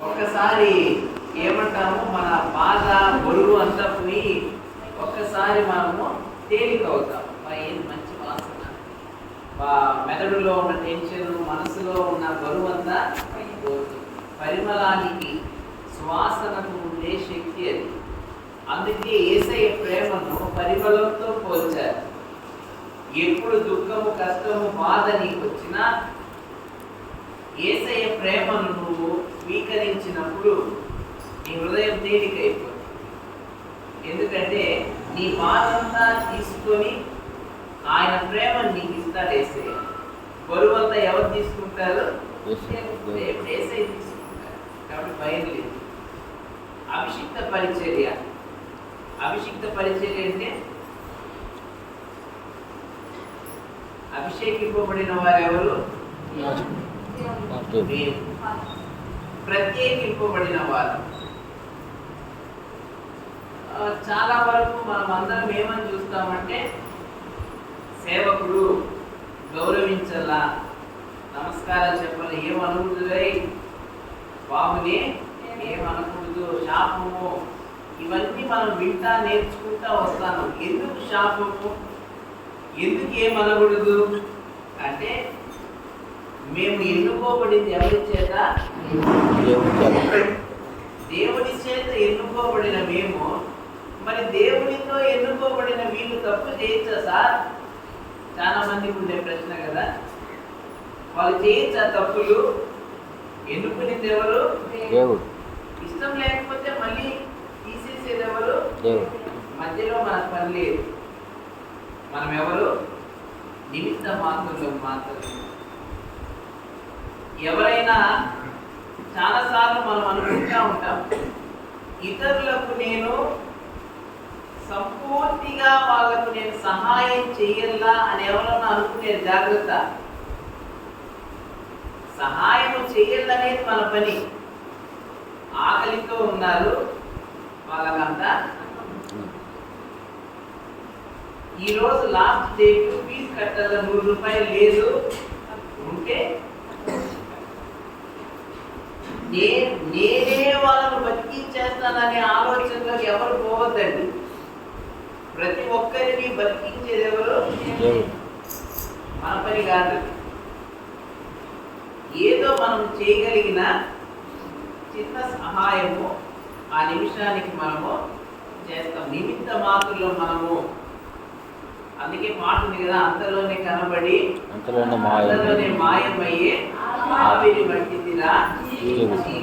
ఒక్కసారి ఏమంటాము, మన బాధ బరువు అంతా పోయి ఒక్కసారి మనము తేలిక అవుతాం. ఏది మంచి వాసన, మెదడులో ఉన్న టెన్షన్, మనసులో ఉన్న బరువు అంతా పోతుంది. పరిమళానికి, సువాసనకు ఉండే శక్తి అది. అందుకే యేసయ్య ప్రేమను పరిమళంతో పోల్చారు. ఎప్పుడు దుఃఖము, కష్టము, బాధ నీకు వచ్చినా యేసయ్య ప్రేమను నువ్వు స్వీకరించినప్పుడు నీ హృదయం తేలికైపోతుంది. ఎందుకంటే నీ బాధంతా తీసుకొని ఆయన ప్రేమను నీకు ఇస్తాడు యేసయ్య. బరువంతా ఎవరు తీసుకుంటారు? యేసయ్య తీసుకుంటారు. కాబట్టి భయం లేదు. అభిషిక్త పరిచర్య. అభిషిక్త పరిచర్య అంటే అభిషేకింపబడిన వారు ఎవరు? ప్రత్యేకింపబడిన వారు. చాలా వరకు మనం అందరం ఏమని చూస్తామంటే, సేవకుడు గౌరవించాలా, నమస్కారం చెప్పాలి, ఏమనకూడదు, బాబుని ఏమనకూడదు, శాపము, ఇవన్నీ మనం వింటా నేర్చుకుంటా వస్తాను. ఎందుకు శాపము, ఎందుకు ఏమనకూడదు అంటే, మేము ఎన్నుకోబడింది ఎవరి చేత? దేవుడి చేత ఎన్నుకోబడిన మేము. మరి దేవుడితో ఎన్నుకోబడిన వీళ్ళు తప్పు చేయొచ్చా సార్? చాలా మందికి ఉండే ప్రశ్న కదా. వాళ్ళు చేయొచ్చా తప్పులు? ఎన్నుకునేది ఎవరు? దేవుడు. ఇష్టం లేకపోతే మళ్ళీ తీసేసేది ఎవరు? మధ్యలో మనకు పని లేదు. మనం ఎవరు? నిమిత్త మాత్రంలో మాత్రమే. ఎవరైనా చాలాసార్లు మనం అనుకుంటా ఉంటాం, ఇతరులకు నేను సంపూర్తిగా వాళ్ళకు నేను సహాయం చెయ్యాలా అని ఎవరన్నా అనుకునేది జాగ్రత్త. సహాయం చెయ్యాలనేది మన పని. ఆకలితో ఉన్నారు వాళ్ళకంతా, ఈరోజు లాస్ట్ డేట్, ఫీజు కట్టాల, 100 రూపాయలు లేదు ఉంటే నేనే వాళ్ళను బతికించేస్తాననే ఆలోచనలో ఎవరు పోవద్దండి. ప్రతి ఒక్కరిని బతికించేది ఎవరు? మన పని కాదు. ఏదో మనం చేయగలిగిన చిన్న సహాయము ఆ నిమిషానికి మనము చేస్తాం. నిమిత్త మాత్రలో మనము. అందుకే మాట ఉంది కదా, అంతలోనే కనబడి అంతలోనే మాయమయ్యే ఆవిరి వంటిదిరా చీకటి.